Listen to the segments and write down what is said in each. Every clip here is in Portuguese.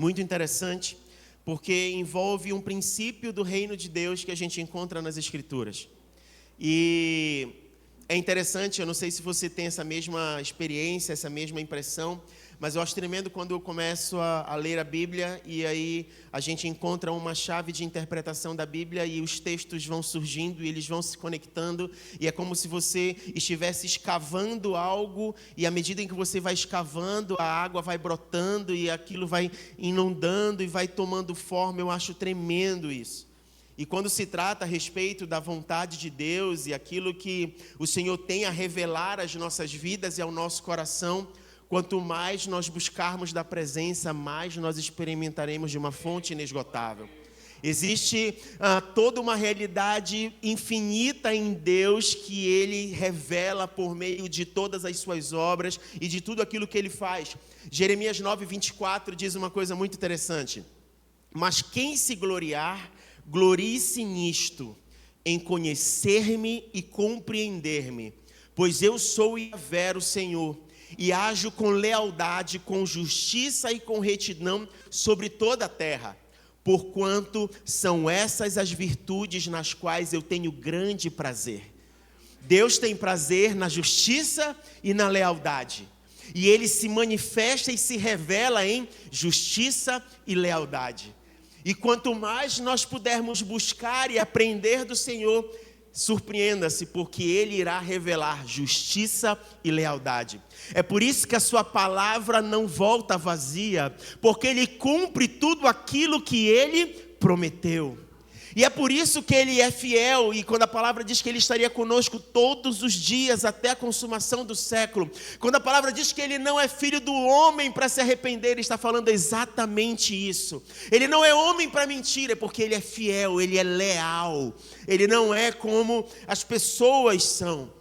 muito interessante, porque envolve um princípio do reino de Deus que a gente encontra nas Escrituras. E é interessante, eu não sei se você tem essa mesma experiência, essa mesma impressão, mas eu acho tremendo quando eu começo a ler a Bíblia e aí a gente encontra uma chave de interpretação da Bíblia e os textos vão surgindo e eles vão se conectando e é como se você estivesse escavando algo e à medida em que você vai escavando, a água vai brotando e aquilo vai inundando e vai tomando forma. Eu acho tremendo isso. E quando se trata a respeito da vontade de Deus e aquilo que o Senhor tem a revelar às nossas vidas e ao nosso coração, quanto mais nós buscarmos da presença, mais nós experimentaremos de uma fonte inesgotável. Existe toda uma realidade infinita em Deus que Ele revela por meio de todas as suas obras e de tudo aquilo que Ele faz. Jeremias 9:24 diz uma coisa muito interessante. Mas quem se gloriar, glorie-se nisto, em conhecer-me e compreender-me, pois eu sou Yahvé, o Senhor, e ajo com lealdade, com justiça e com retidão sobre toda a terra, porquanto são essas as virtudes nas quais eu tenho grande prazer. Deus tem prazer na justiça e na lealdade, e Ele se manifesta e se revela em justiça e lealdade. E quanto mais nós pudermos buscar e aprender do Senhor, surpreenda-se, porque Ele irá revelar justiça e lealdade. É por isso que a sua palavra não volta vazia, porque Ele cumpre tudo aquilo que Ele prometeu. E é por isso que Ele é fiel, e quando a palavra diz que Ele estaria conosco todos os dias, até a consumação do século, quando a palavra diz que Ele não é filho do homem para se arrepender, Ele está falando exatamente isso. Ele não é homem para mentir, é porque Ele é fiel, Ele é leal, Ele não é como as pessoas são.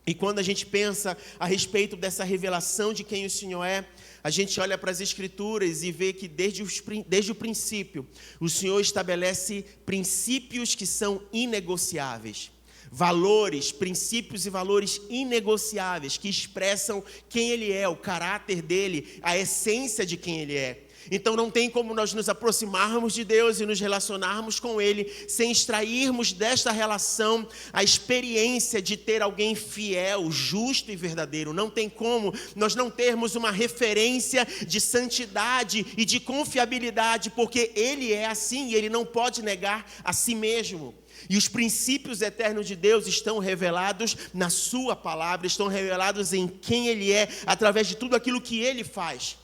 E quando a gente pensa a respeito dessa revelação de quem o Senhor é, a gente olha para as Escrituras e vê que desde o princípio, o Senhor estabelece princípios que são inegociáveis. Valores, princípios e valores inegociáveis que expressam quem Ele é, o caráter dEle, a essência de quem Ele é. Então não tem como nós nos aproximarmos de Deus e nos relacionarmos com Ele sem extrairmos desta relação a experiência de ter alguém fiel, justo e verdadeiro. Não tem como nós não termos uma referência de santidade e de confiabilidade, porque Ele é assim e Ele não pode negar a si mesmo. E os princípios eternos de Deus estão revelados na sua palavra, estão revelados em quem Ele é, através de tudo aquilo que Ele faz.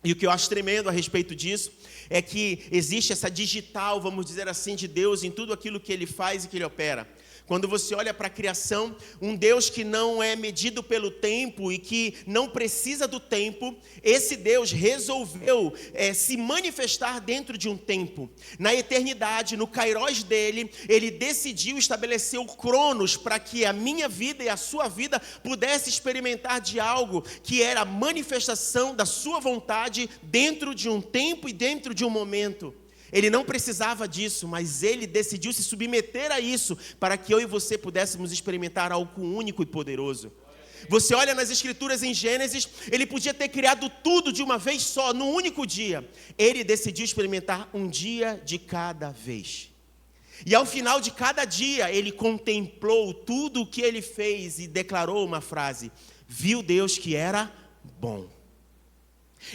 E o que eu acho tremendo a respeito disso é que existe essa digital, vamos dizer assim, de Deus em tudo aquilo que Ele faz e que Ele opera. Quando você olha para a criação, um Deus que não é medido pelo tempo e que não precisa do tempo, esse Deus resolveu se manifestar dentro de um tempo. Na eternidade, no Kairos dele, Ele decidiu estabelecer o Cronos para que a minha vida e a sua vida pudesse experimentar de algo que era a manifestação da sua vontade dentro de um tempo e dentro de um momento. Ele não precisava disso, mas Ele decidiu se submeter a isso para que eu e você pudéssemos experimentar algo único e poderoso. Você olha nas Escrituras em Gênesis, Ele podia ter criado tudo de uma vez só, num único dia. Ele decidiu experimentar um dia de cada vez. E ao final de cada dia, Ele contemplou tudo o que Ele fez e declarou uma frase: viu Deus que era bom.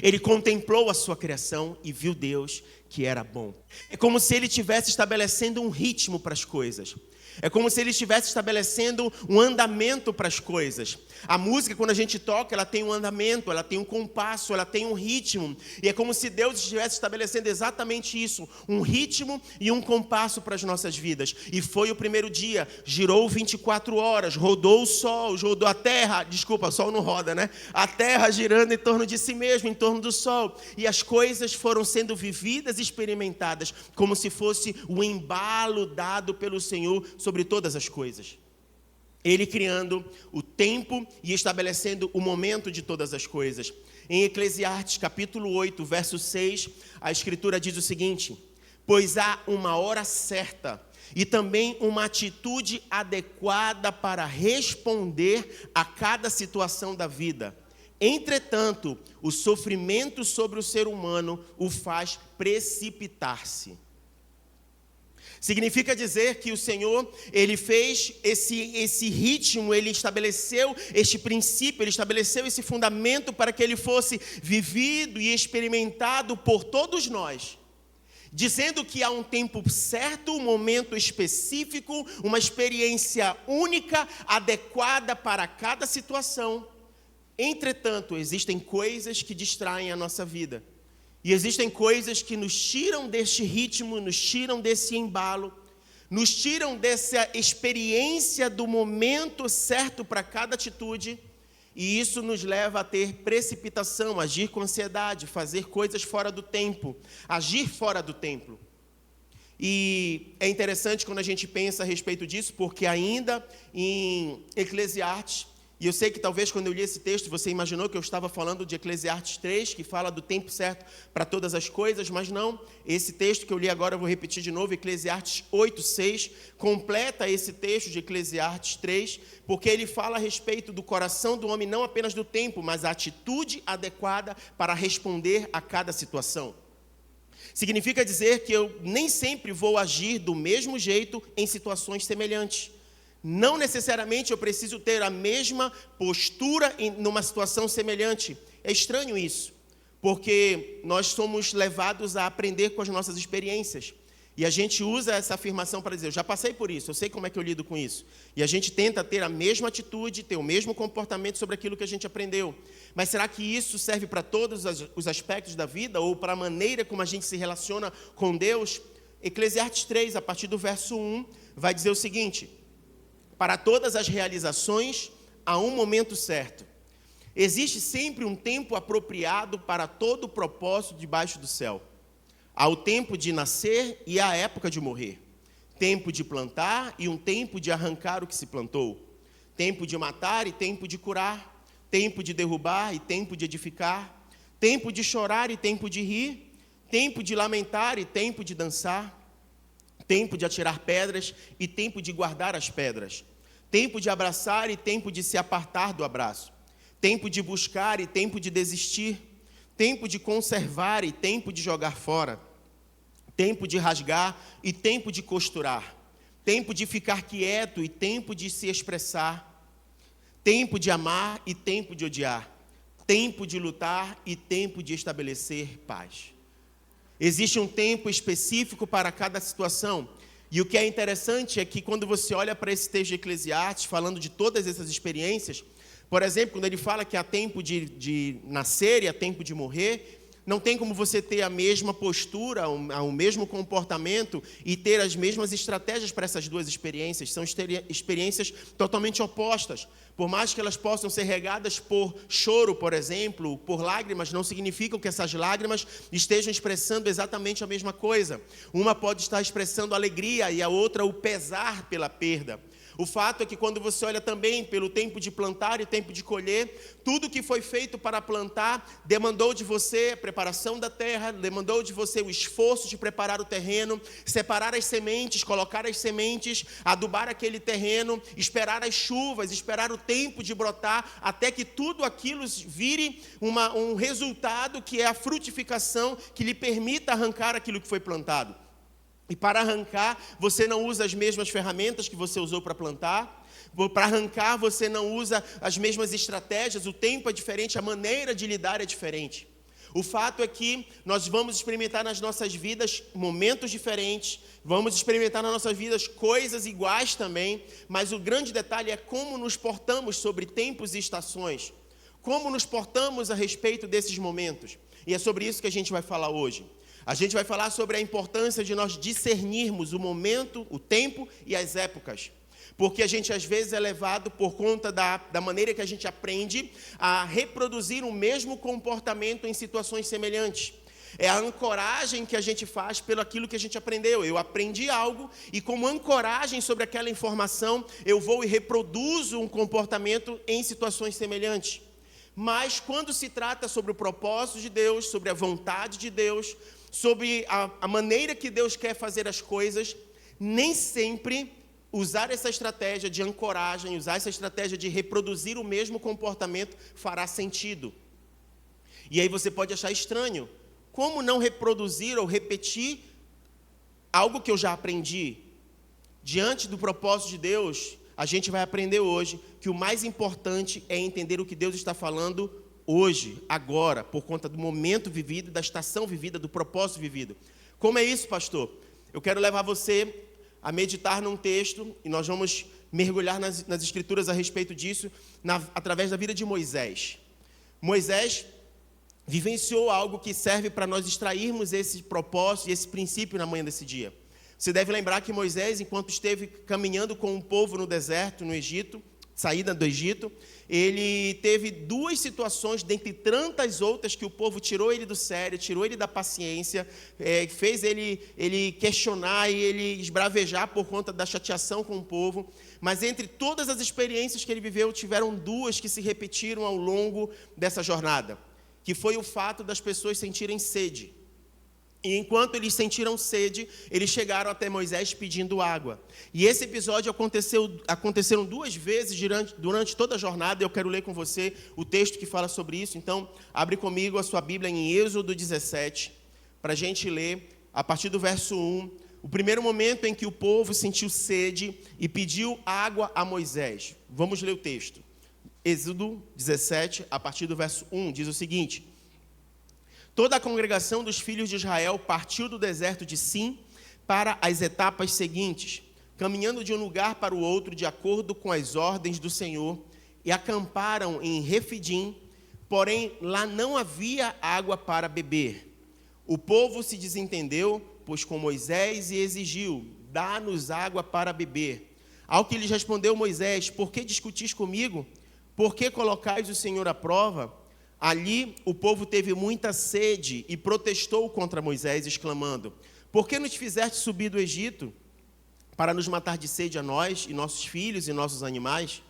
Ele contemplou a sua criação e viu Deus que era bom. É como se Ele estivesse estabelecendo um ritmo para as coisas. É como se Ele estivesse estabelecendo um andamento para as coisas. A música, quando a gente toca, ela tem um andamento, ela tem um compasso, ela tem um ritmo. E é como se Deus estivesse estabelecendo exatamente isso, um ritmo e um compasso para as nossas vidas. E foi o primeiro dia, girou 24 horas, rodou o sol, rodou a terra, desculpa, o sol não roda, né? A terra girando em torno de si mesmo, em torno do sol. E as coisas foram sendo vividas e experimentadas, como se fosse o embalo dado pelo Senhor sobre todas as coisas. Ele criando o tempo e estabelecendo o momento de todas as coisas. Em Eclesiastes capítulo 8, verso 6, a Escritura diz o seguinte: pois há uma hora certa e também uma atitude adequada para responder a cada situação da vida. Entretanto, o sofrimento sobre o ser humano o faz precipitar-se. Significa dizer que o Senhor, Ele fez esse ritmo, Ele estabeleceu este princípio, Ele estabeleceu esse fundamento para que Ele fosse vivido e experimentado por todos nós, dizendo que há um tempo certo, um momento específico, uma experiência única, adequada para cada situação. Entretanto, existem coisas que distraem a nossa vida. E existem coisas que nos tiram deste ritmo, nos tiram desse embalo, nos tiram dessa experiência do momento certo para cada atitude, e isso nos leva a ter precipitação, agir com ansiedade, fazer coisas fora do tempo, agir fora do tempo. E é interessante quando a gente pensa a respeito disso, porque ainda em Eclesiastes, e eu sei que talvez quando eu li esse texto você imaginou que eu estava falando de Eclesiastes 3, que fala do tempo certo para todas as coisas, mas não. Esse texto que eu li agora eu vou repetir de novo, Eclesiastes 8:6, completa esse texto de Eclesiastes 3, porque ele fala a respeito do coração do homem, não apenas do tempo, mas a atitude adequada para responder a cada situação. Significa dizer que eu nem sempre vou agir do mesmo jeito em situações semelhantes. Não necessariamente eu preciso ter a mesma postura numa situação semelhante. É estranho isso, porque nós somos levados a aprender com as nossas experiências. E a gente usa essa afirmação para dizer, eu já passei por isso, eu sei como é que eu lido com isso. E a gente tenta ter a mesma atitude, ter o mesmo comportamento sobre aquilo que a gente aprendeu. Mas será que isso serve para todos os aspectos da vida ou para a maneira como a gente se relaciona com Deus? Eclesiastes 3, a partir do verso 1, vai dizer o seguinte: para todas as realizações, há um momento certo. Existe sempre um tempo apropriado para todo o propósito debaixo do céu. Há o tempo de nascer e a época de morrer. Tempo de plantar e um tempo de arrancar o que se plantou. Tempo de matar e tempo de curar. Tempo de derrubar e tempo de edificar. Tempo de chorar e tempo de rir. Tempo de lamentar e tempo de dançar. Tempo de atirar pedras e tempo de guardar as pedras. Tempo de abraçar e tempo de se apartar do abraço. Tempo de buscar e tempo de desistir. Tempo de conservar e tempo de jogar fora. Tempo de rasgar e tempo de costurar. Tempo de ficar quieto e tempo de se expressar. Tempo de amar e tempo de odiar. Tempo de lutar e tempo de estabelecer paz. Existe um tempo específico para cada situação. E o que é interessante é que quando você olha para esse texto de Eclesiastes, falando de todas essas experiências, por exemplo, quando ele fala que há tempo de nascer e há tempo de morrer, não tem como você ter a mesma postura, o mesmo comportamento e ter as mesmas estratégias para essas duas experiências. São experiências totalmente opostas. Por mais que elas possam ser regadas por choro, por exemplo, por lágrimas, não significam que essas lágrimas estejam expressando exatamente a mesma coisa. Uma pode estar expressando alegria e a outra o pesar pela perda. O fato é que quando você olha também pelo tempo de plantar e tempo de colher, tudo que foi feito para plantar demandou de você a preparação da terra, demandou de você o esforço de preparar o terreno, separar as sementes, colocar as sementes, adubar aquele terreno, esperar as chuvas, esperar o tempo de brotar, até que tudo aquilo vire um resultado que é a frutificação que lhe permita arrancar aquilo que foi plantado. E para arrancar, você não usa as mesmas ferramentas que você usou para plantar. Para arrancar, você não usa as mesmas estratégias. O tempo é diferente, a maneira de lidar é diferente. O fato é que nós vamos experimentar nas nossas vidas momentos diferentes. Vamos experimentar nas nossas vidas coisas iguais também. Mas o grande detalhe é como nos portamos sobre tempos e estações. Como nos portamos a respeito desses momentos. E é sobre isso que a gente vai falar hoje. A gente vai falar sobre a importância de nós discernirmos o momento, o tempo e as épocas. Porque a gente às vezes é levado por conta da maneira que a gente aprende a reproduzir o mesmo comportamento em situações semelhantes. É a ancoragem que a gente faz pelo aquilo que a gente aprendeu. Eu aprendi algo e como ancoragem sobre aquela informação, eu vou e reproduzo um comportamento em situações semelhantes. Mas quando se trata sobre o propósito de Deus, sobre a vontade de Deus, sobre a maneira que Deus quer fazer as coisas, nem sempre usar essa estratégia de ancoragem, usar essa estratégia de reproduzir o mesmo comportamento fará sentido. E aí você pode achar estranho. Como não reproduzir ou repetir algo que eu já aprendi? Diante do propósito de Deus, a gente vai aprender hoje que o mais importante é entender o que Deus está falando hoje, agora, por conta do momento vivido, da estação vivida, do propósito vivido. Como é isso, pastor? Eu quero levar você a meditar num texto, e nós vamos mergulhar nas Escrituras a respeito disso, através da vida de Moisés. Moisés vivenciou algo que serve para nós extrairmos esse propósito e esse princípio na manhã desse dia. Você deve lembrar que Moisés, enquanto esteve caminhando com um povo no deserto, no Egito, saída do Egito, ele teve duas situações, dentre tantas outras, que o povo tirou ele do sério, tirou ele da paciência, fez ele questionar e ele esbravejar por conta da chateação com o povo. Mas entre todas as experiências que ele viveu, tiveram duas que se repetiram ao longo dessa jornada, que foi o fato das pessoas sentirem sede. E enquanto eles sentiram sede, eles chegaram até Moisés pedindo água. E esse episódio aconteceram duas vezes durante toda a jornada. Eu quero ler com você o texto que fala sobre isso. Então, abre comigo a sua Bíblia em Êxodo 17, para a gente ler a partir do verso 1. O primeiro momento em que o povo sentiu sede e pediu água a Moisés. Vamos ler o texto. Êxodo 17, a partir do verso 1, diz o seguinte: toda a congregação dos filhos de Israel partiu do deserto de Sim para as etapas seguintes, caminhando de um lugar para o outro de acordo com as ordens do Senhor, e acamparam em Refidim, porém lá não havia água para beber. O povo se desentendeu, pois com Moisés, e exigiu: dá-nos água para beber. Ao que lhes respondeu Moisés: por que discutis comigo? Por que colocais o Senhor à prova? Ali o povo teve muita sede e protestou contra Moisés, exclamando: por que nos fizeste subir do Egito para nos matar de sede a nós e nossos filhos e nossos animais?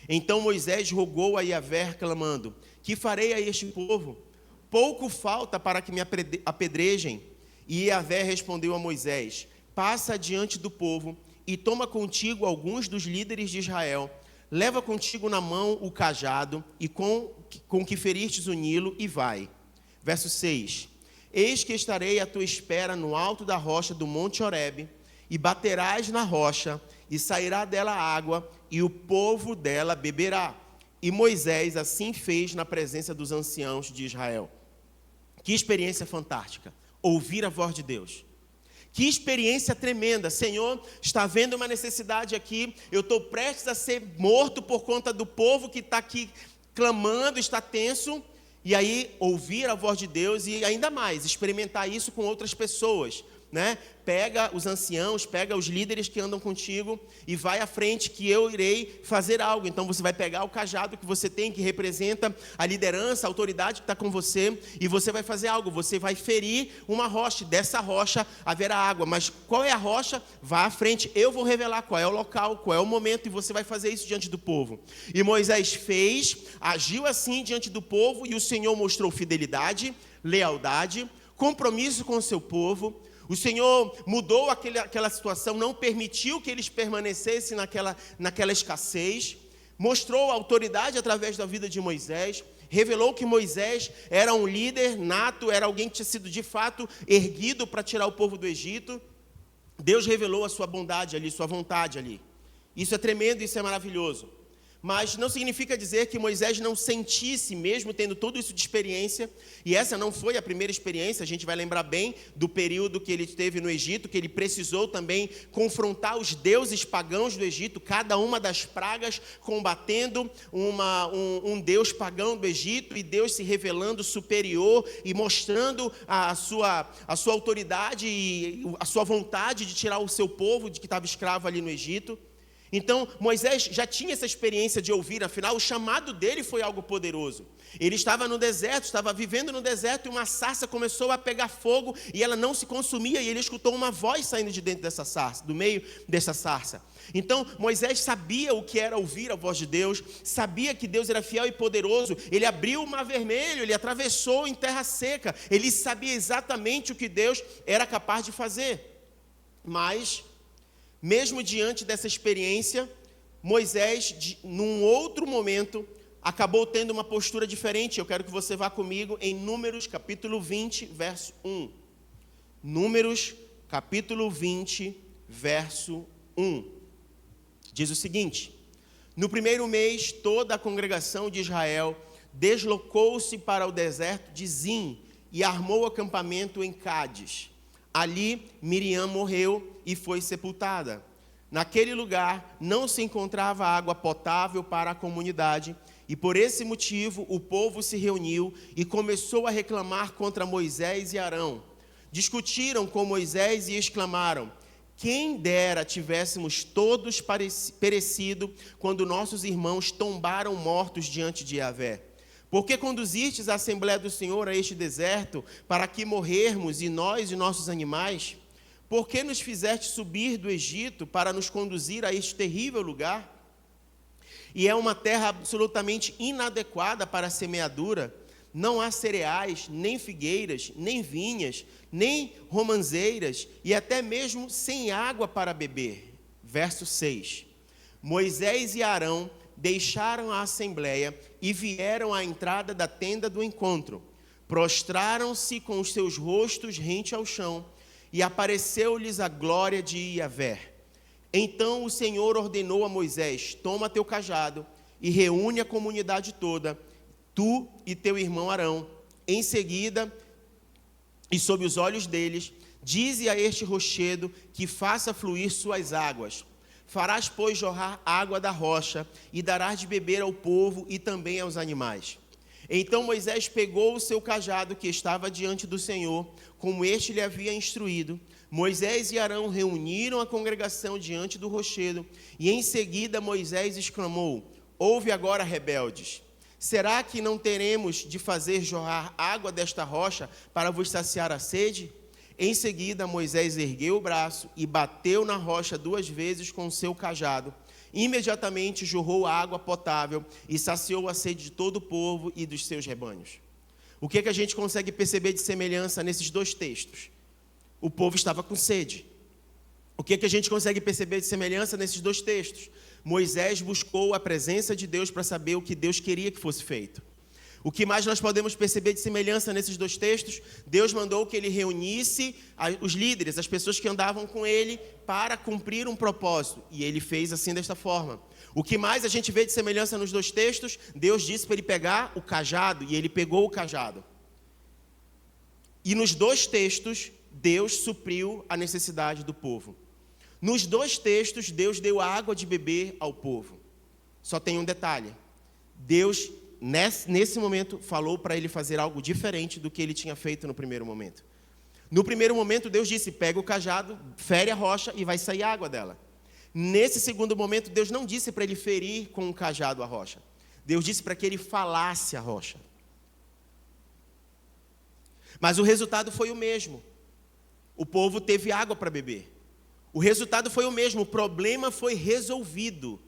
Então Moisés rogou a Yahvé, clamando: que farei a este povo? Pouco falta para que me apedrejem. E Yahvé respondeu a Moisés: passa adiante do povo e toma contigo alguns dos líderes de Israel. Leva contigo na mão o cajado e com que feristes o Nilo, e vai. Verso 6. Eis que estarei à tua espera no alto da rocha do monte Horebe, e baterás na rocha, e sairá dela água, e o povo dela beberá. E Moisés assim fez na presença dos anciãos de Israel. Que experiência fantástica, ouvir a voz de Deus. Que experiência tremenda. Senhor, está havendo uma necessidade aqui, eu estou prestes a ser morto por conta do povo que está aqui clamando, está tenso. E aí ouvir a voz de Deus e ainda mais, experimentar isso com outras pessoas, né? Pega os anciãos, pega os líderes que andam contigo e vai à frente que eu irei fazer algo. Então você vai pegar o cajado que você tem, que representa a liderança, a autoridade que está com você, e você vai fazer algo. Você vai ferir uma rocha, e dessa rocha haverá água. Mas qual é a rocha? Vá à frente, eu vou revelar qual é o local, qual é o momento, e você vai fazer isso diante do povo. E Moisés fez, agiu assim diante do povo, e o Senhor mostrou fidelidade, lealdade, compromisso com o seu povo. O Senhor mudou aquela situação, não permitiu que eles permanecessem naquela escassez, mostrou a autoridade através da vida de Moisés, revelou que Moisés era um líder nato, era alguém que tinha sido de fato erguido para tirar o povo do Egito. Deus revelou a sua bondade ali, sua vontade ali. Isso é tremendo, isso é maravilhoso. Mas não significa dizer que Moisés não sentisse, mesmo tendo tudo isso de experiência, e essa não foi a primeira experiência. A gente vai lembrar bem do período que ele teve no Egito, que ele precisou também confrontar os deuses pagãos do Egito, cada uma das pragas combatendo um deus pagão do Egito, e Deus se revelando superior e mostrando a sua autoridade e a sua vontade de tirar o seu povo que estava escravo ali no Egito. Então, Moisés já tinha essa experiência de ouvir, afinal, o chamado dele foi algo poderoso. Ele estava no deserto, estava vivendo no deserto, e uma sarça começou a pegar fogo, e ela não se consumia, e ele escutou uma voz saindo de dentro dessa sarça, do meio dessa sarça. Então, Moisés sabia o que era ouvir a voz de Deus, sabia que Deus era fiel e poderoso. Ele abriu o mar vermelho, ele atravessou em terra seca, ele sabia exatamente o que Deus era capaz de fazer. Mas Mesmo diante dessa experiência, Moisés, num outro momento, acabou tendo uma postura diferente. Eu quero que você vá comigo em Números, capítulo 20, verso 1. Números, capítulo 20, verso 1. Diz o seguinte: no primeiro mês, toda a congregação de Israel deslocou-se para o deserto de Zim e armou acampamento em Cádiz. Ali, Miriam morreu e foi sepultada. Naquele lugar não se encontrava água potável para a comunidade, e por esse motivo o povo se reuniu e começou a reclamar contra Moisés e Arão. Discutiram com Moisés e exclamaram: quem dera tivéssemos todos perecido quando nossos irmãos tombaram mortos diante de Yahvé. Por que conduzistes a Assembleia do Senhor a este deserto, para que morrermos, e nós e nossos animais? Por que nos fizeste subir do Egito para nos conduzir a este terrível lugar? E é uma terra absolutamente inadequada para a semeadura. Não há cereais, nem figueiras, nem vinhas, nem romanzeiras, e até mesmo sem água para beber. Verso 6. Moisés e Arão deixaram a assembleia e vieram à entrada da tenda do encontro. Prostraram-se com os seus rostos rente ao chão, e apareceu-lhes a glória de Yahvé. Então o Senhor ordenou a Moisés: toma teu cajado e reúne a comunidade toda, tu e teu irmão Arão. Em seguida, e sob os olhos deles, dize a este rochedo que faça fluir suas águas. Farás, pois, jorrar água da rocha, e darás de beber ao povo e também aos animais. Então Moisés pegou o seu cajado que estava diante do Senhor, como este lhe havia instruído. Moisés e Arão reuniram a congregação diante do rochedo, e em seguida Moisés exclamou: ouve agora, rebeldes, será que não teremos de fazer jorrar água desta rocha para vos saciar a sede? Em seguida Moisés ergueu o braço e bateu na rocha 2 vezes com o seu cajado. Imediatamente jorrou água potável e saciou a sede de todo o povo e dos seus rebanhos. O que a gente consegue perceber de semelhança nesses 2 textos? O povo estava com sede. O que a gente consegue perceber de semelhança nesses 2 textos? Moisés buscou a presença de Deus para saber o que Deus queria que fosse feito. O que mais nós podemos perceber de semelhança nesses 2 textos? Deus mandou que ele reunisse os líderes, as pessoas que andavam com ele, para cumprir um propósito. E ele fez assim, desta forma. O que mais a gente vê de semelhança nos 2 textos? Deus disse para ele pegar o cajado, e ele pegou o cajado. E nos 2 textos, Deus supriu a necessidade do povo. Nos 2 textos, Deus deu água de beber ao povo. Só tem um detalhe: Deus, nesse momento, falou para ele fazer algo diferente do que ele tinha feito no primeiro momento. No primeiro momento, Deus disse: pega o cajado, fere a rocha e vai sair água dela. Nesse segundo momento, Deus não disse para ele ferir com o cajado a rocha. Deus disse para que ele falasse a rocha. Mas o resultado foi o mesmo. O povo teve água para beber. O resultado foi o mesmo, o problema foi resolvido.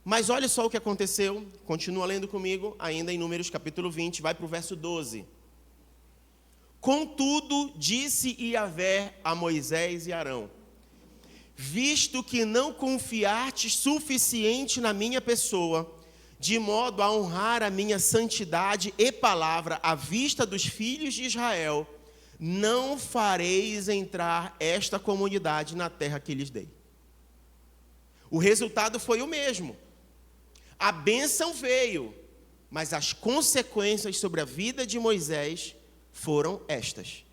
Mas olha só o que aconteceu, continua lendo comigo, ainda em Números capítulo 20, vai para o verso 12. Contudo, disse Yahvé a Moisés e Arão: visto que não confiastes suficiente na minha pessoa, de modo a honrar a minha santidade e palavra à vista dos filhos de Israel, não fareis entrar esta comunidade na terra que lhes dei. O resultado foi o mesmo. A bênção veio, mas as consequências sobre a vida de Moisés foram estas.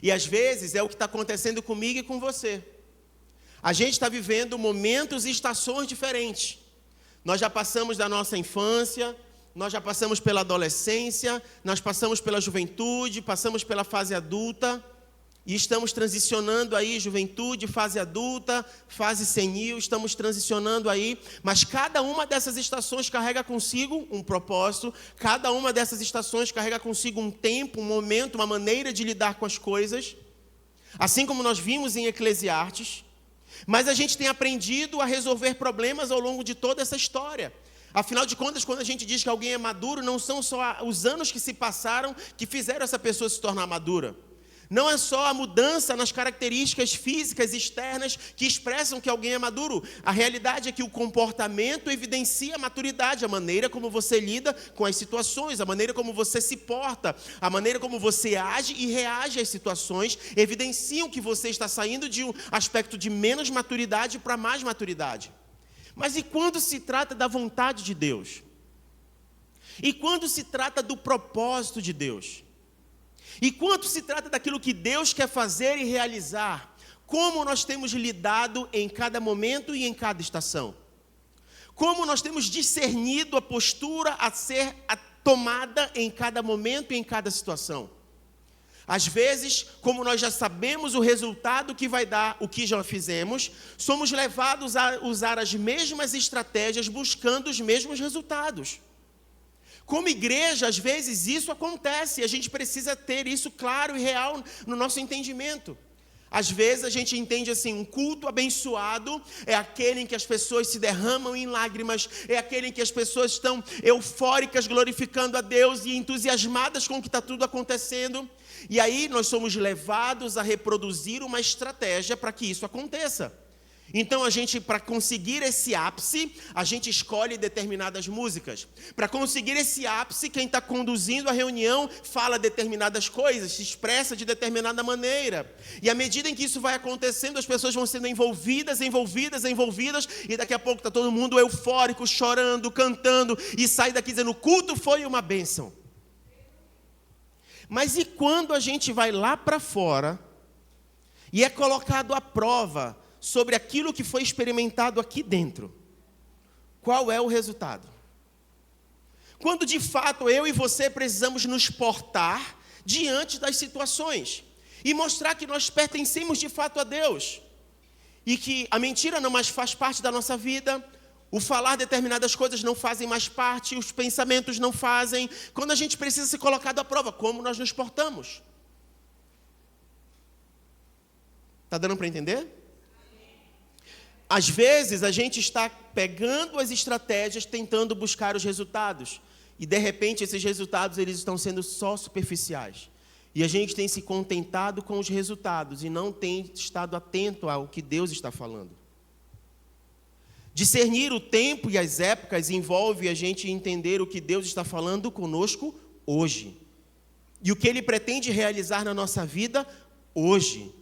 E às vezes é o que está acontecendo comigo e com você. A gente está vivendo momentos e estações diferentes. Nós já passamos da nossa infância, nós já passamos pela adolescência, nós passamos pela juventude, passamos pela fase adulta, e estamos transicionando aí, juventude, fase adulta, fase senil, estamos transicionando aí, mas cada uma dessas estações carrega consigo um propósito, cada uma dessas estações carrega consigo um tempo, um momento, uma maneira de lidar com as coisas, assim como nós vimos em Eclesiastes, mas a gente tem aprendido a resolver problemas ao longo de toda essa história. Afinal de contas, quando a gente diz que alguém é maduro, não são só os anos que se passaram que fizeram essa pessoa se tornar madura. Não é só a mudança nas características físicas externas que expressam que alguém é maduro. A realidade é que o comportamento evidencia a maturidade, a maneira como você lida com as situações, a maneira como você se porta, a maneira como você age e reage às situações, evidenciam que você está saindo de um aspecto de menos maturidade para mais maturidade. Mas e quando se trata da vontade de Deus? E quando se trata do propósito de Deus? E quando se trata daquilo que Deus quer fazer e realizar, como nós temos lidado em cada momento e em cada estação? Como nós temos discernido a postura a ser tomada em cada momento e em cada situação? Às vezes, como nós já sabemos o resultado que vai dar o que já fizemos, somos levados a usar as mesmas estratégias buscando os mesmos resultados. Como igreja, às vezes isso acontece e a gente precisa ter isso claro e real no nosso entendimento. Às vezes a gente entende assim, um culto abençoado é aquele em que as pessoas se derramam em lágrimas, é aquele em que as pessoas estão eufóricas, glorificando a Deus e entusiasmadas com o que está tudo acontecendo. E aí nós somos levados a reproduzir uma estratégia para que isso aconteça. Então para conseguir esse ápice, a gente escolhe determinadas músicas. Para conseguir esse ápice, quem está conduzindo a reunião fala determinadas coisas, se expressa de determinada maneira. E à medida em que isso vai acontecendo, as pessoas vão sendo envolvidas, e daqui a pouco está todo mundo eufórico, chorando, cantando, e sai daqui dizendo, o culto foi uma bênção. Mas e quando a gente vai lá para fora, e é colocado à prova sobre aquilo que foi experimentado aqui dentro? Qual é o resultado? Quando de fato eu e você precisamos nos portar diante das situações e mostrar que nós pertencemos de fato a Deus e que a mentira não mais faz parte da nossa vida, o falar determinadas coisas não fazem mais parte, os pensamentos não fazem. Quando a gente precisa ser colocado à prova, como nós nos portamos? Está dando para entender? Às vezes a gente está pegando as estratégias, tentando buscar os resultados. E de repente esses resultados eles estão sendo só superficiais. E a gente tem se contentado com os resultados e não tem estado atento ao que Deus está falando. Discernir o tempo e as épocas envolve a gente entender o que Deus está falando conosco hoje. E o que Ele pretende realizar na nossa vida hoje.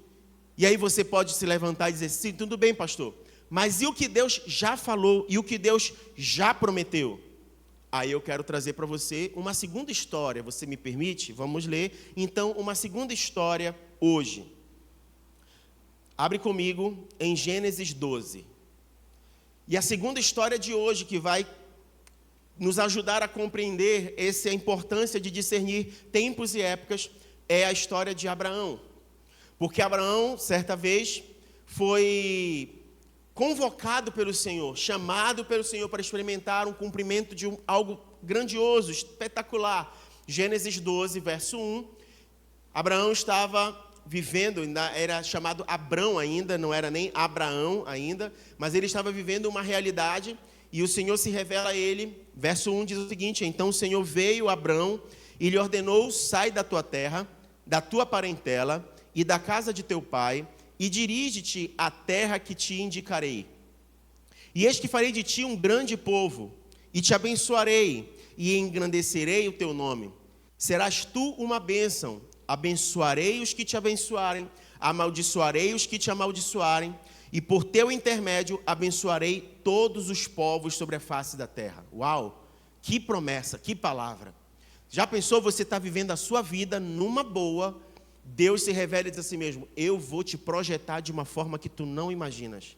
E aí você pode se levantar e dizer, sim, tudo bem, pastor. Mas e o que Deus já falou? E o que Deus já prometeu? Aí eu quero trazer para você uma segunda história. Você me permite? Vamos ler, então, uma segunda história hoje. Abre comigo em Gênesis 12. E a segunda história de hoje, que vai nos ajudar a compreender a importância de discernir tempos e épocas, é a história de Abraão. Porque Abraão, certa vez, foi convocado pelo Senhor, chamado pelo Senhor para experimentar um cumprimento de algo grandioso, espetacular. Gênesis 12, verso 1. Abraão estava vivendo, ainda era chamado Abrão ainda, não era nem Abraão ainda, mas ele estava vivendo uma realidade e o Senhor se revela a ele. Verso 1 diz o seguinte, então o Senhor veio a Abrão e lhe ordenou, sai da tua terra, da tua parentela e da casa de teu pai, e dirige-te à terra que te indicarei. E eis que farei de ti um grande povo, e te abençoarei, e engrandecerei o teu nome. Serás tu uma bênção, abençoarei os que te abençoarem, amaldiçoarei os que te amaldiçoarem, e por teu intermédio abençoarei todos os povos sobre a face da terra. Uau! Que promessa, que palavra! Já pensou você estar vivendo a sua vida numa boa? Deus se revela e diz assim mesmo, eu vou te projetar de uma forma que tu não imaginas.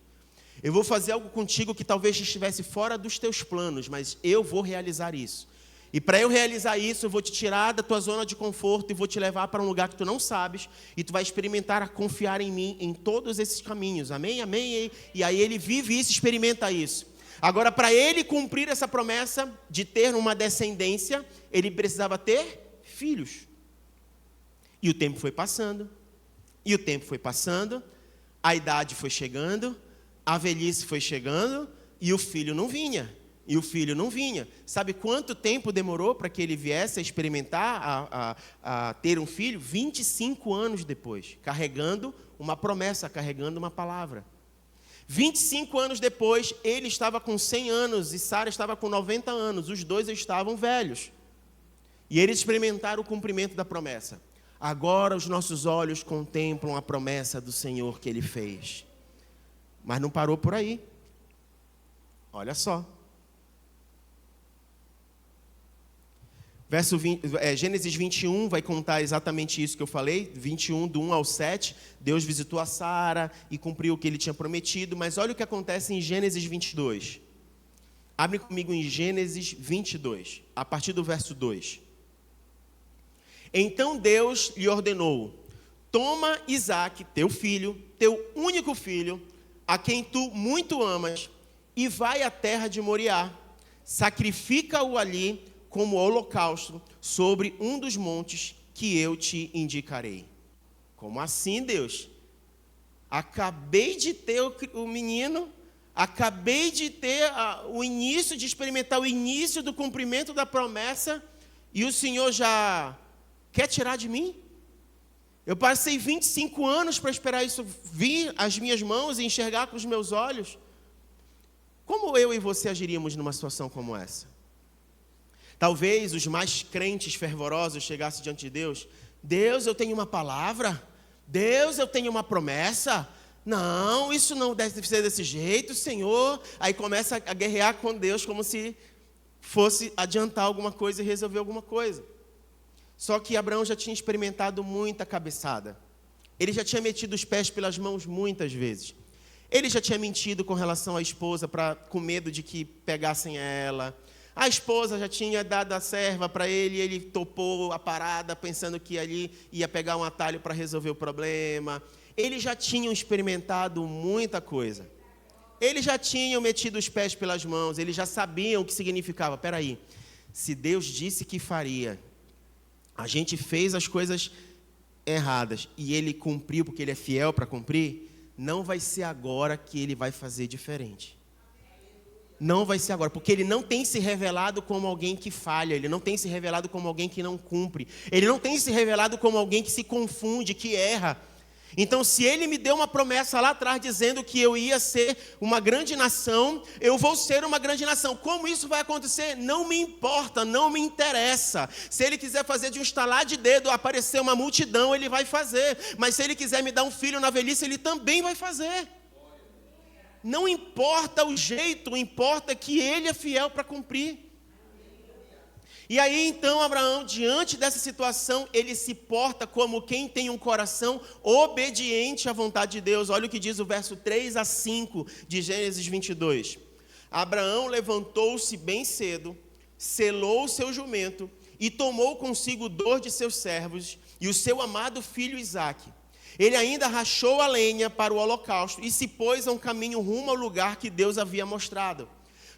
Eu vou fazer algo contigo que talvez estivesse fora dos teus planos, mas eu vou realizar isso. E para eu realizar isso, eu vou te tirar da tua zona de conforto e vou te levar para um lugar que tu não sabes, e tu vai experimentar a confiar em mim em todos esses caminhos. Amém? Amém? E aí ele vive isso, experimenta isso. Agora, para ele cumprir essa promessa de ter uma descendência, ele precisava ter filhos. E o tempo foi passando, a idade foi chegando, a velhice foi chegando, e o filho não vinha. E o filho não vinha. Sabe quanto tempo demorou para que ele viesse a experimentar, a ter um filho? 25 anos depois, carregando uma promessa, carregando uma palavra. 25 anos depois, ele estava com 100 anos e Sara estava com 90 anos. Os dois estavam velhos. E eles experimentaram o cumprimento da promessa. Agora os nossos olhos contemplam a promessa do Senhor que Ele fez. Mas não parou por aí. Olha só. Gênesis 21 vai contar exatamente isso que eu falei. 21, do 1 ao 7. Deus visitou a Sara e cumpriu o que Ele tinha prometido. Mas olha o que acontece em Gênesis 22. Abre comigo em Gênesis 22, a partir do verso 2. Então Deus lhe ordenou: toma Isaque, teu filho, teu único filho, a quem tu muito amas, e vai à terra de Moriá. Sacrifica-o ali como holocausto sobre um dos montes que eu te indicarei. Como assim, Deus? Acabei de ter o menino, acabei de ter o início, de experimentar o início do cumprimento da promessa, e o Senhor já quer tirar de mim? Eu passei 25 anos para esperar isso vir às minhas mãos e enxergar com os meus olhos. Como eu e você agiríamos numa situação como essa? Talvez os mais crentes fervorosos chegassem diante de Deus. Deus, eu tenho uma palavra. Deus, eu tenho uma promessa. Não, isso não deve ser desse jeito, Senhor. Aí começa a guerrear com Deus como se fosse adiantar alguma coisa e resolver alguma coisa. Só que Abraão já tinha experimentado muita cabeçada. Ele já tinha metido os pés pelas mãos muitas vezes. Ele já tinha mentido com relação à esposa com medo de que pegassem ela. A esposa já tinha dado a serva para ele, ele topou a parada pensando que ali ia pegar um atalho para resolver o problema. Eles já tinham experimentado muita coisa. Eles já tinham metido os pés pelas mãos, eles já sabiam o que significava. Espera aí, se Deus disse que faria, a gente fez as coisas erradas e Ele cumpriu porque Ele é fiel para cumprir, não vai ser agora que Ele vai fazer diferente. Não vai ser agora, porque Ele não tem se revelado como alguém que falha, Ele não tem se revelado como alguém que não cumpre, Ele não tem se revelado como alguém que se confunde, que erra. Então, se Ele me deu uma promessa lá atrás dizendo que eu ia ser uma grande nação, eu vou ser uma grande nação. Como isso vai acontecer? Não me importa, não me interessa. Se Ele quiser fazer de um estalar de dedo aparecer uma multidão, Ele vai fazer. Mas se Ele quiser me dar um filho na velhice, Ele também vai fazer. Não importa o jeito, importa que Ele é fiel para cumprir. E aí então Abraão, diante dessa situação, ele se porta como quem tem um coração obediente à vontade de Deus. Olha o que diz o verso 3 a 5 de Gênesis 22. Abraão levantou-se bem cedo, selou o seu jumento e tomou consigo 2 de seus servos e o seu amado filho Isaque. Ele ainda rachou a lenha para o holocausto e se pôs a um caminho rumo ao lugar que Deus havia mostrado.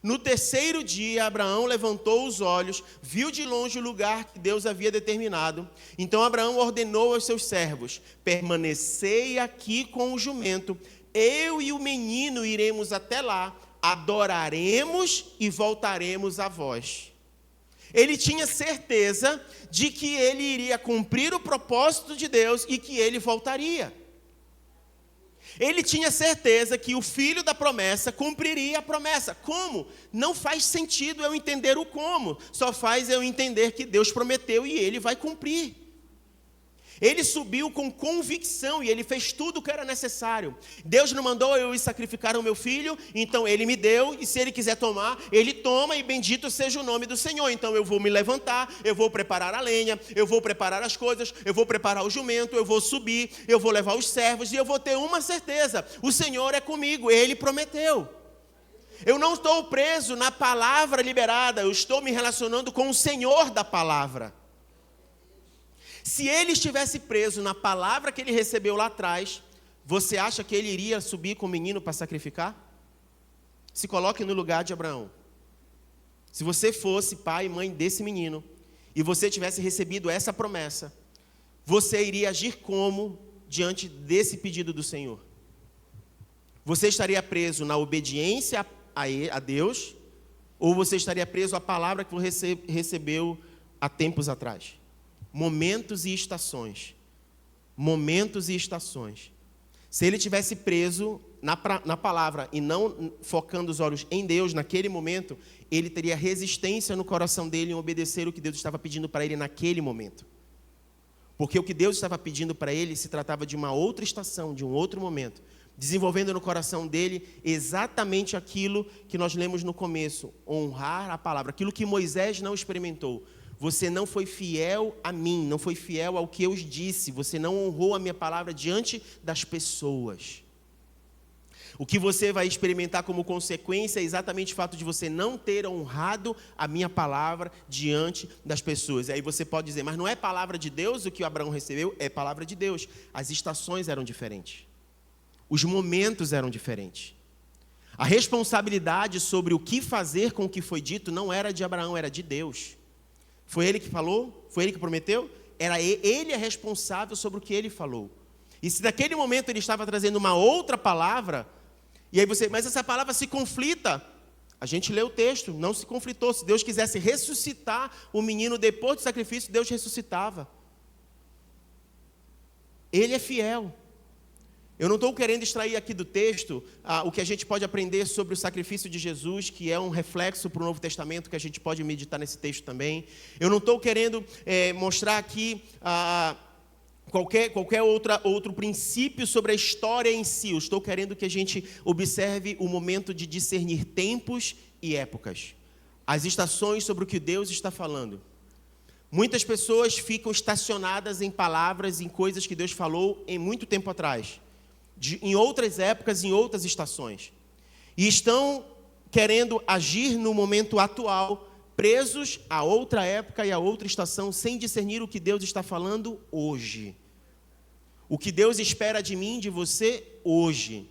No terceiro dia, Abraão levantou os olhos, viu de longe o lugar que Deus havia determinado. Então Abraão ordenou aos seus servos: permanecei aqui com o jumento, eu e o menino iremos até lá, adoraremos e voltaremos a vós. Ele tinha certeza de que ele iria cumprir o propósito de Deus e que ele voltaria. Ele tinha certeza que o filho da promessa cumpriria a promessa. Como? Não faz sentido eu entender o como. Só faz eu entender que Deus prometeu e Ele vai cumprir. Ele subiu com convicção e ele fez tudo o que era necessário. Deus não mandou eu ir sacrificar o meu filho, então Ele me deu, e se Ele quiser tomar, Ele toma, e bendito seja o nome do Senhor. Então eu vou me levantar, eu vou preparar a lenha, eu vou preparar as coisas, eu vou preparar o jumento, eu vou subir, eu vou levar os servos, e eu vou ter uma certeza: o Senhor é comigo, Ele prometeu. Eu não estou preso na palavra liberada, eu estou me relacionando com o Senhor da palavra. Se ele estivesse preso na palavra que ele recebeu lá atrás, você acha que ele iria subir com o menino para sacrificar? Se coloque no lugar de Abraão. Se você fosse pai e mãe desse menino, e você tivesse recebido essa promessa, você iria agir como diante desse pedido do Senhor? Você estaria preso na obediência a Deus, ou você estaria preso à palavra que você recebeu há tempos atrás? Momentos e estações. Momentos e estações. Se ele tivesse preso na palavra e não focando os olhos em Deus naquele momento, ele teria resistência no coração dele em obedecer o que Deus estava pedindo para ele naquele momento. Porque o que Deus estava pedindo para ele se tratava de uma outra estação, de um outro momento, desenvolvendo no coração dele exatamente aquilo que nós lemos no começo, honrar a palavra, aquilo que Moisés não experimentou. Você não foi fiel a mim, não foi fiel ao que eu disse, você não honrou a minha palavra diante das pessoas. O que você vai experimentar como consequência é exatamente o fato de você não ter honrado a minha palavra diante das pessoas. E aí você pode dizer, mas não é palavra de Deus o que o Abraão recebeu? É palavra de Deus. As estações eram diferentes. Os momentos eram diferentes. A responsabilidade sobre o que fazer com o que foi dito não era de Abraão, era de Deus. Foi ele que falou? Foi ele que prometeu? Ele é responsável sobre o que ele falou. E se naquele momento ele estava trazendo uma outra palavra, e aí mas essa palavra se conflita. A gente lê o texto, não se conflitou. Se Deus quisesse ressuscitar o menino depois do sacrifício, Deus ressuscitava. Ele é fiel. Eu não estou querendo extrair aqui do texto o que a gente pode aprender sobre o sacrifício de Jesus, que é um reflexo para o Novo Testamento, que a gente pode meditar nesse texto também. Eu não estou querendo mostrar aqui qualquer outro princípio sobre a história em si. Eu estou querendo que a gente observe o momento de discernir tempos e épocas. As estações sobre o que Deus está falando. Muitas pessoas ficam estacionadas em palavras, em coisas que Deus falou em muito tempo atrás. Em outras épocas, em outras estações. E estão querendo agir no momento atual, presos a outra época e a outra estação, sem discernir o que Deus está falando hoje. O que Deus espera de mim, de você, hoje.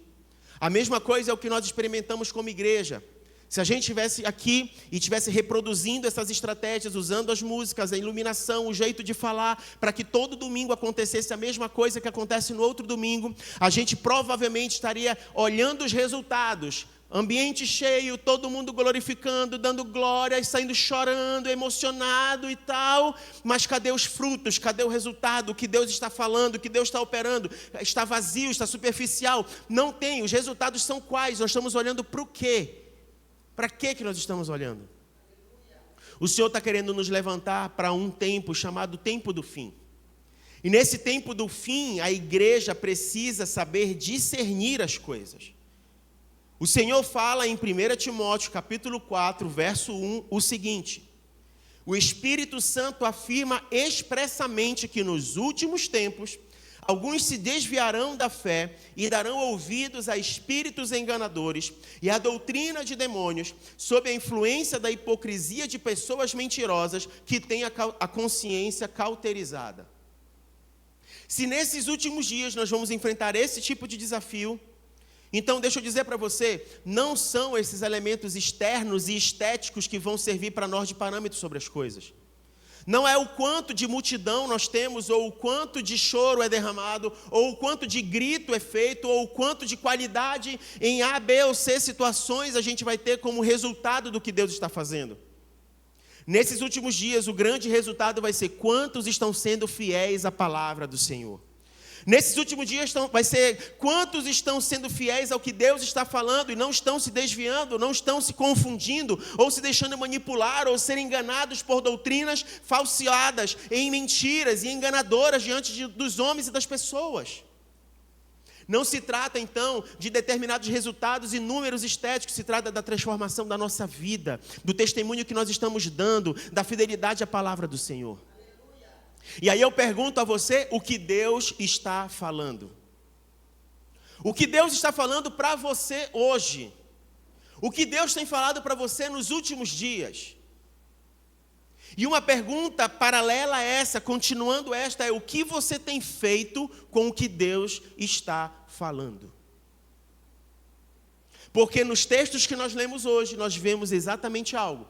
A mesma coisa é o que nós experimentamos como igreja. Se a gente estivesse aqui e estivesse reproduzindo essas estratégias, usando as músicas, a iluminação, o jeito de falar, para que todo domingo acontecesse a mesma coisa que acontece no outro domingo, a gente provavelmente estaria olhando os resultados. Ambiente cheio, todo mundo glorificando, dando glória, saindo chorando, emocionado e tal. Mas cadê os frutos? Cadê o resultado? O que Deus está falando? O que Deus está operando? Está vazio, está superficial? Não tem. Os resultados são quais? Nós estamos olhando para o quê? Para que nós estamos olhando? O Senhor está querendo nos levantar para um tempo chamado tempo do fim. E nesse tempo do fim, a igreja precisa saber discernir as coisas. O Senhor fala em 1 Timóteo, capítulo 4, verso 1, o seguinte: o Espírito Santo afirma expressamente que nos últimos tempos, alguns se desviarão da fé e darão ouvidos a espíritos enganadores e a doutrina de demônios, sob a influência da hipocrisia de pessoas mentirosas que têm a consciência cauterizada. Se nesses últimos dias nós vamos enfrentar esse tipo de desafio, então deixa eu dizer para você, não são esses elementos externos e estéticos que vão servir para nós de parâmetro sobre as coisas. Não é o quanto de multidão nós temos, ou o quanto de choro é derramado, ou o quanto de grito é feito, ou o quanto de qualidade em A, B ou C situações a gente vai ter como resultado do que Deus está fazendo. Nesses últimos dias, o grande resultado vai ser quantos estão sendo fiéis à palavra do Senhor. Nesses últimos dias vai ser quantos estão sendo fiéis ao que Deus está falando e não estão se desviando, não estão se confundindo, ou se deixando manipular, ou ser enganados por doutrinas falseadas, em mentiras e enganadoras diante dos homens e das pessoas. Não se trata então de determinados resultados e números estéticos, se trata da transformação da nossa vida, do testemunho que nós estamos dando, da fidelidade à palavra do Senhor. E aí eu pergunto a você, o que Deus está falando? O que Deus está falando para você hoje? O que Deus tem falado para você nos últimos dias? E uma pergunta paralela a essa, continuando esta, é o que você tem feito com o que Deus está falando? Porque nos textos que nós lemos hoje, nós vemos exatamente algo.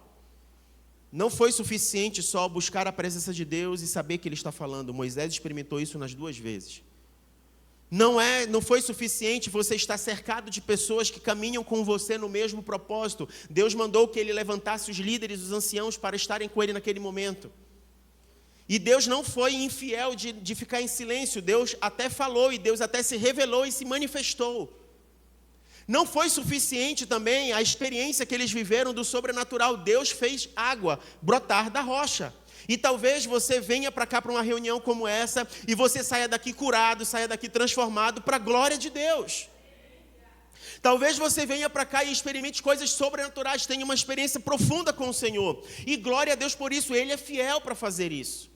Não foi suficiente só buscar a presença de Deus e saber que Ele está falando. Moisés experimentou isso nas duas vezes. Não foi suficiente você estar cercado de pessoas que caminham com você no mesmo propósito. Deus mandou que ele levantasse os líderes, os anciãos, para estarem com ele naquele momento. E Deus não foi infiel de ficar em silêncio. Deus até falou, e Deus até se revelou e se manifestou. Não foi suficiente também a experiência que eles viveram do sobrenatural. Deus fez água brotar da rocha. E talvez você venha para cá para uma reunião como essa e você saia daqui curado, saia daqui transformado para a glória de Deus. Talvez você venha para cá e experimente coisas sobrenaturais, tenha uma experiência profunda com o Senhor. E glória a Deus por isso, Ele é fiel para fazer isso.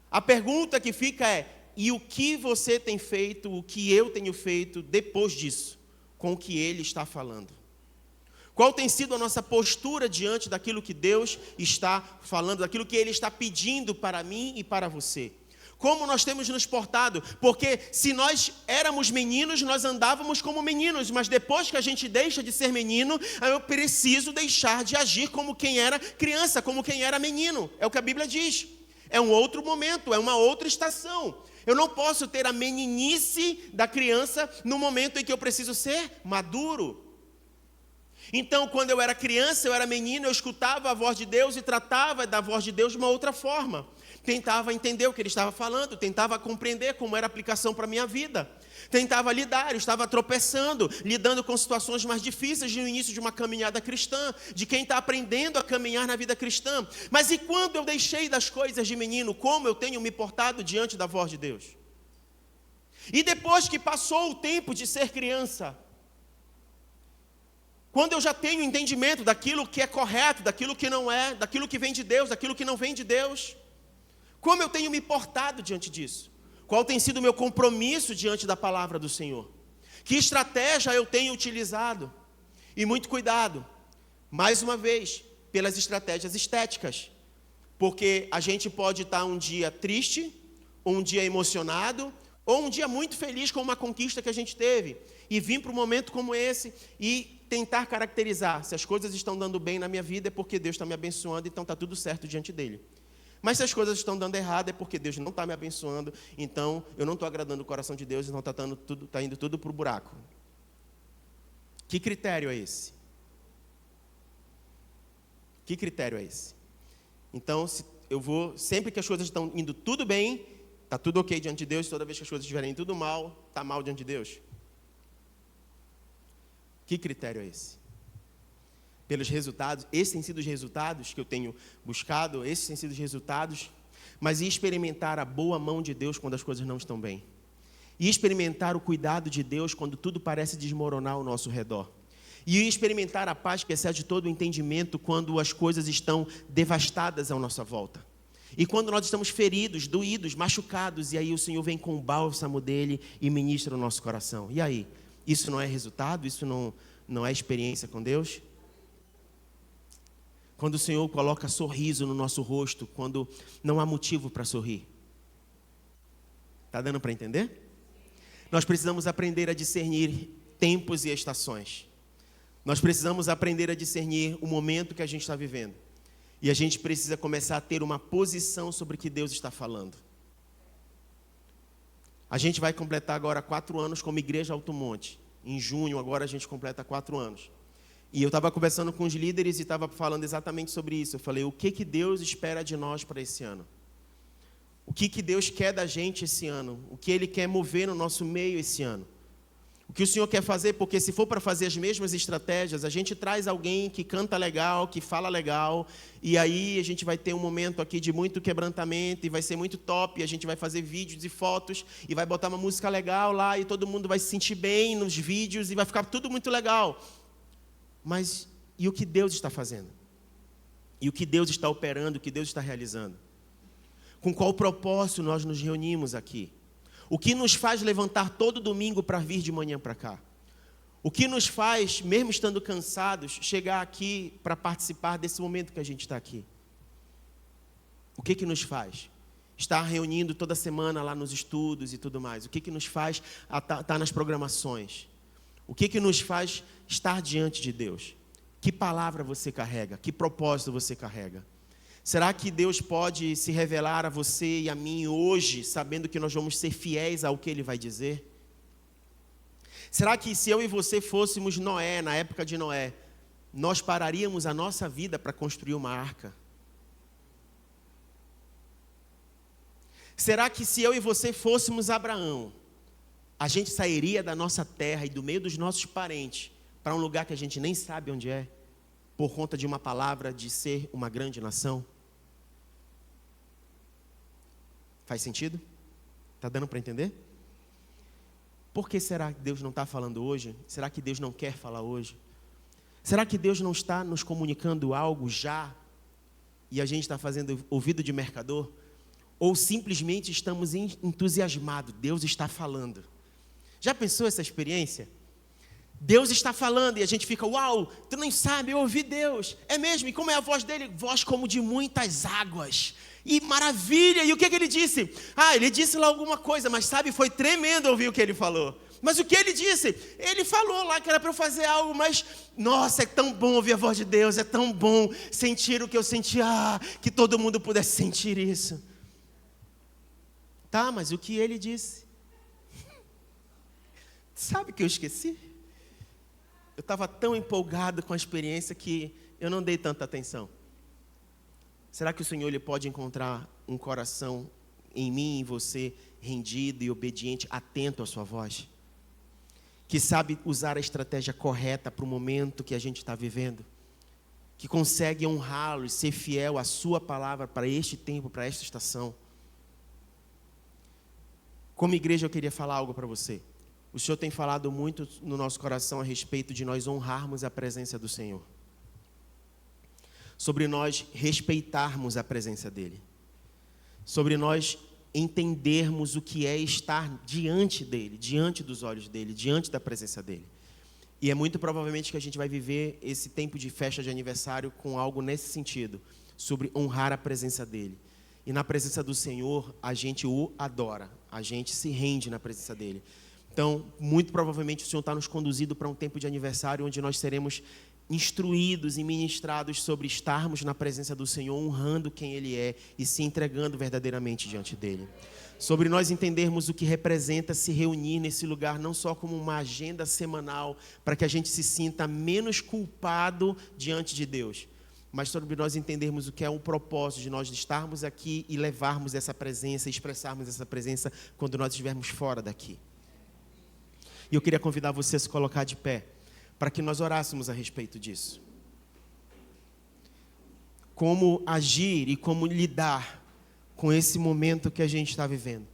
A pergunta que fica é: e o que você tem feito, o que eu tenho feito depois disso, com o que Ele está falando? Qual tem sido a nossa postura diante daquilo que Deus está falando, daquilo que Ele está pedindo para mim e para você? Como nós temos nos portado? Porque se nós éramos meninos, nós andávamos como meninos, mas depois que a gente deixa de ser menino, eu preciso deixar de agir como quem era criança, como quem era menino. É o que a Bíblia diz. É um outro momento, é uma outra estação. Eu não posso ter a meninice da criança no momento em que eu preciso ser maduro. Então, quando eu era criança, eu era menino, eu escutava a voz de Deus e tratava da voz de Deus de uma outra forma. Tentava entender o que Ele estava falando, tentava compreender como era a aplicação para a minha vida. Tentava lidar, eu estava tropeçando, lidando com situações mais difíceis no início de uma caminhada cristã, de quem está aprendendo a caminhar na vida cristã. Mas e quando eu deixei das coisas de menino, como eu tenho me portado diante da voz de Deus? E depois que passou o tempo de ser criança, quando eu já tenho entendimento daquilo que é correto, daquilo que não é, daquilo que vem de Deus, daquilo que não vem de Deus, como eu tenho me portado diante disso? Qual tem sido o meu compromisso diante da palavra do Senhor? Que estratégia eu tenho utilizado? E muito cuidado, mais uma vez, pelas estratégias estéticas. Porque a gente pode estar um dia triste, ou um dia emocionado, ou um dia muito feliz com uma conquista que a gente teve. E vir para um momento como esse e tentar caracterizar se as coisas estão dando bem na minha vida é porque Deus está me abençoando, então está tudo certo diante dele. Mas se as coisas estão dando errado é porque Deus não está me abençoando, então eu não estou agradando o coração de Deus e não está indo tudo para o buraco. Que critério é esse? Que critério é esse? Então, sempre que as coisas estão indo tudo bem, está tudo ok diante de Deus, toda vez que as coisas estiverem tudo mal, está mal diante de Deus. Que critério é esse? Pelos resultados, esses têm sido os resultados que eu tenho buscado, esses têm sido os resultados, mas e experimentar a boa mão de Deus quando as coisas não estão bem? E experimentar o cuidado de Deus quando tudo parece desmoronar ao nosso redor? E experimentar a paz que excede todo o entendimento quando as coisas estão devastadas à nossa volta? E quando nós estamos feridos, doídos, machucados, e aí o Senhor vem com o bálsamo dele e ministra o nosso coração. E aí? Isso não é resultado? Isso não é experiência com Deus? Quando o Senhor coloca sorriso no nosso rosto, quando não há motivo para sorrir. Está dando para entender? Nós precisamos aprender a discernir tempos e estações. Nós precisamos aprender a discernir o momento que a gente está vivendo. E a gente precisa começar a ter uma posição sobre o que Deus está falando. A gente vai completar agora 4 anos como Igreja Alto Monte. Em junho, agora a gente completa 4 anos. E eu estava conversando com os líderes e estava falando exatamente sobre isso. Eu falei, o que Deus espera de nós para esse ano? O que Deus quer da gente esse ano? O que Ele quer mover no nosso meio esse ano? O que o Senhor quer fazer? Porque se for para fazer as mesmas estratégias, a gente traz alguém que canta legal, que fala legal, e aí a gente vai ter um momento aqui de muito quebrantamento, e vai ser muito top, e a gente vai fazer vídeos e fotos, e vai botar uma música legal lá, e todo mundo vai se sentir bem nos vídeos, e vai ficar tudo muito legal. Mas e o que Deus está fazendo? E o que Deus está operando, o que Deus está realizando? Com qual propósito nós nos reunimos aqui? O que nos faz levantar todo domingo para vir de manhã para cá? O que nos faz, mesmo estando cansados, chegar aqui para participar desse momento que a gente está aqui? O que nos faz? Estar reunindo toda semana lá nos estudos e tudo mais. O que nos faz estar nas programações? O que nos faz estar diante de Deus? Que palavra você carrega? Que propósito você carrega? Será que Deus pode se revelar a você e a mim hoje, sabendo que nós vamos ser fiéis ao que Ele vai dizer? Será que se eu e você fôssemos Noé, na época de Noé, nós pararíamos a nossa vida para construir uma arca? Será que se eu e você fôssemos Abraão, a gente sairia da nossa terra e do meio dos nossos parentes para um lugar que a gente nem sabe onde é, por conta de uma palavra de ser uma grande nação? Faz sentido? Está dando para entender? Por que será que Deus não está falando hoje? Será que Deus não quer falar hoje? Será que Deus não está nos comunicando algo já e a gente está fazendo ouvido de mercador? Ou simplesmente estamos entusiasmados, Deus está falando? Já pensou essa experiência? Deus está falando e a gente fica, uau, tu não sabe, eu ouvi Deus. É mesmo, e como é a voz dele? Voz como de muitas águas. E maravilha, e o que ele disse? Ele disse lá alguma coisa, mas sabe, foi tremendo ouvir o que ele falou. Mas o que ele disse? Ele falou lá que era para eu fazer algo, mas, nossa, é tão bom ouvir a voz de Deus, é tão bom sentir o que eu senti, que todo mundo pudesse sentir isso. Tá, mas o que ele disse? Sabe que eu esqueci? Eu estava tão empolgado com a experiência que eu não dei tanta atenção. Será que o Senhor ele pode encontrar um coração em mim e em você, rendido e obediente, atento à sua voz? Que sabe usar a estratégia correta para o momento que a gente está vivendo? Que consegue honrá-lo e ser fiel à sua palavra para este tempo, para esta estação? Como igreja eu queria falar algo para você. O Senhor tem falado muito no nosso coração a respeito de nós honrarmos a presença do Senhor. Sobre nós respeitarmos a presença dEle. Sobre nós entendermos o que é estar diante dEle, diante dos olhos dEle, diante da presença dEle. E é muito provavelmente que a gente vai viver esse tempo de festa de aniversário com algo nesse sentido, sobre honrar a presença dEle. E na presença do Senhor, a gente o adora, a gente se rende na presença dEle. Então, muito provavelmente o Senhor está nos conduzindo para um tempo de aniversário onde nós seremos instruídos e ministrados sobre estarmos na presença do Senhor, honrando quem Ele é e se entregando verdadeiramente diante dEle. Sobre nós entendermos o que representa se reunir nesse lugar, não só como uma agenda semanal, para que a gente se sinta menos culpado diante de Deus, mas sobre nós entendermos o que é um propósito de nós estarmos aqui e levarmos essa presença, expressarmos essa presença quando nós estivermos fora daqui. E eu queria convidar você a se colocar de pé, para que nós orássemos a respeito disso. Como agir e como lidar com esse momento que a gente está vivendo.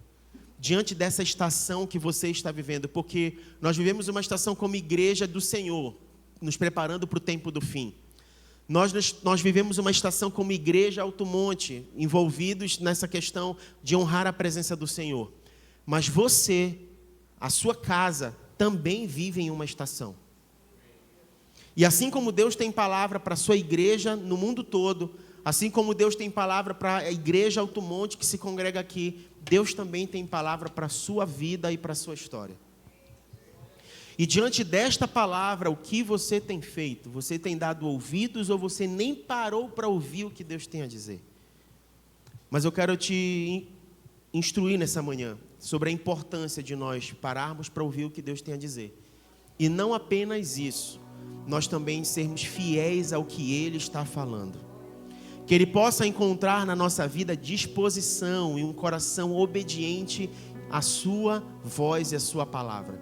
Diante dessa estação que você está vivendo, porque nós vivemos uma estação como igreja do Senhor, nos preparando para o tempo do fim. Nós vivemos uma estação como igreja Alto Monte, envolvidos nessa questão de honrar a presença do Senhor. Mas você, a sua casa, também vive em uma estação. E assim como Deus tem palavra para a sua igreja no mundo todo, assim como Deus tem palavra para a igreja Alto Monte que se congrega aqui, Deus também tem palavra para a sua vida e para a sua história. E diante desta palavra, o que você tem feito? Você tem dado ouvidos ou você nem parou para ouvir o que Deus tem a dizer? Mas eu quero te instruir nessa manhã sobre a importância de nós pararmos para ouvir o que Deus tem a dizer. E não apenas isso, nós também sermos fiéis ao que Ele está falando. Que Ele possa encontrar na nossa vida disposição e um coração obediente à sua voz e à sua palavra.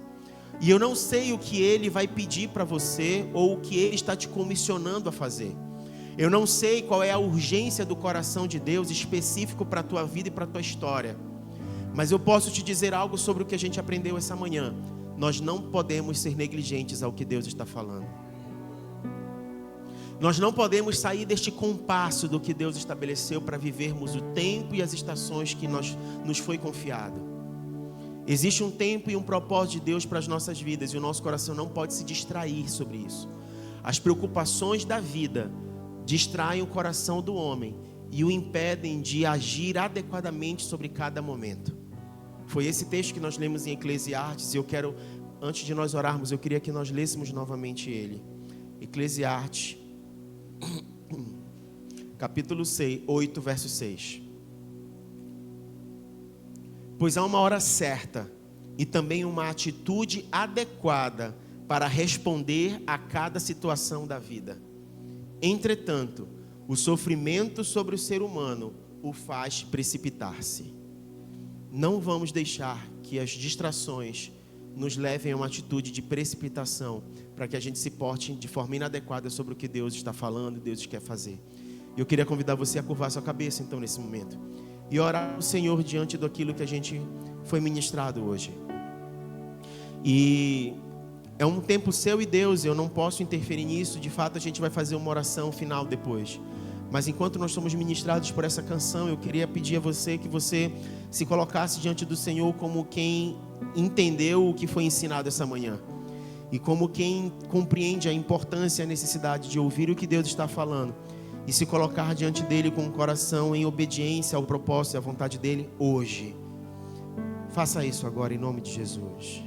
E eu não sei o que Ele vai pedir para você ou o que Ele está te comissionando a fazer. Eu não sei qual é a urgência do coração de Deus específico para a tua vida e para a tua história. Mas eu posso te dizer algo sobre o que a gente aprendeu essa manhã. Nós não podemos ser negligentes ao que Deus está falando. Nós não podemos sair deste compasso do que Deus estabeleceu para vivermos o tempo e as estações que nos foi confiado. Existe um tempo e um propósito de Deus para as nossas vidas e o nosso coração não pode se distrair sobre isso. As preocupações da vida distraem o coração do homem e o impedem de agir adequadamente sobre cada momento. Foi esse texto que nós lemos em Eclesiastes e eu quero, antes de nós orarmos, eu queria que nós lêssemos novamente ele. Eclesiastes, capítulo 8, verso 6. Pois há uma hora certa e também uma atitude adequada para responder a cada situação da vida. Entretanto, o sofrimento sobre o ser humano o faz precipitar-se. Não vamos deixar que as distrações nos levem a uma atitude de precipitação, para que a gente se porte de forma inadequada sobre o que Deus está falando, Deus quer fazer. Eu queria convidar você a curvar sua cabeça então nesse momento e orar ao Senhor diante daquilo que a gente foi ministrado hoje. E é um tempo seu e Deus, eu não posso interferir nisso. De fato, a gente vai fazer uma oração final depois. Mas enquanto nós somos ministrados por essa canção, eu queria pedir a você que você se colocasse diante do Senhor como quem entendeu o que foi ensinado essa manhã. E como quem compreende a importância e a necessidade de ouvir o que Deus está falando. E se colocar diante dEle com o coração em obediência ao propósito e à vontade dEle hoje. Faça isso agora em nome de Jesus.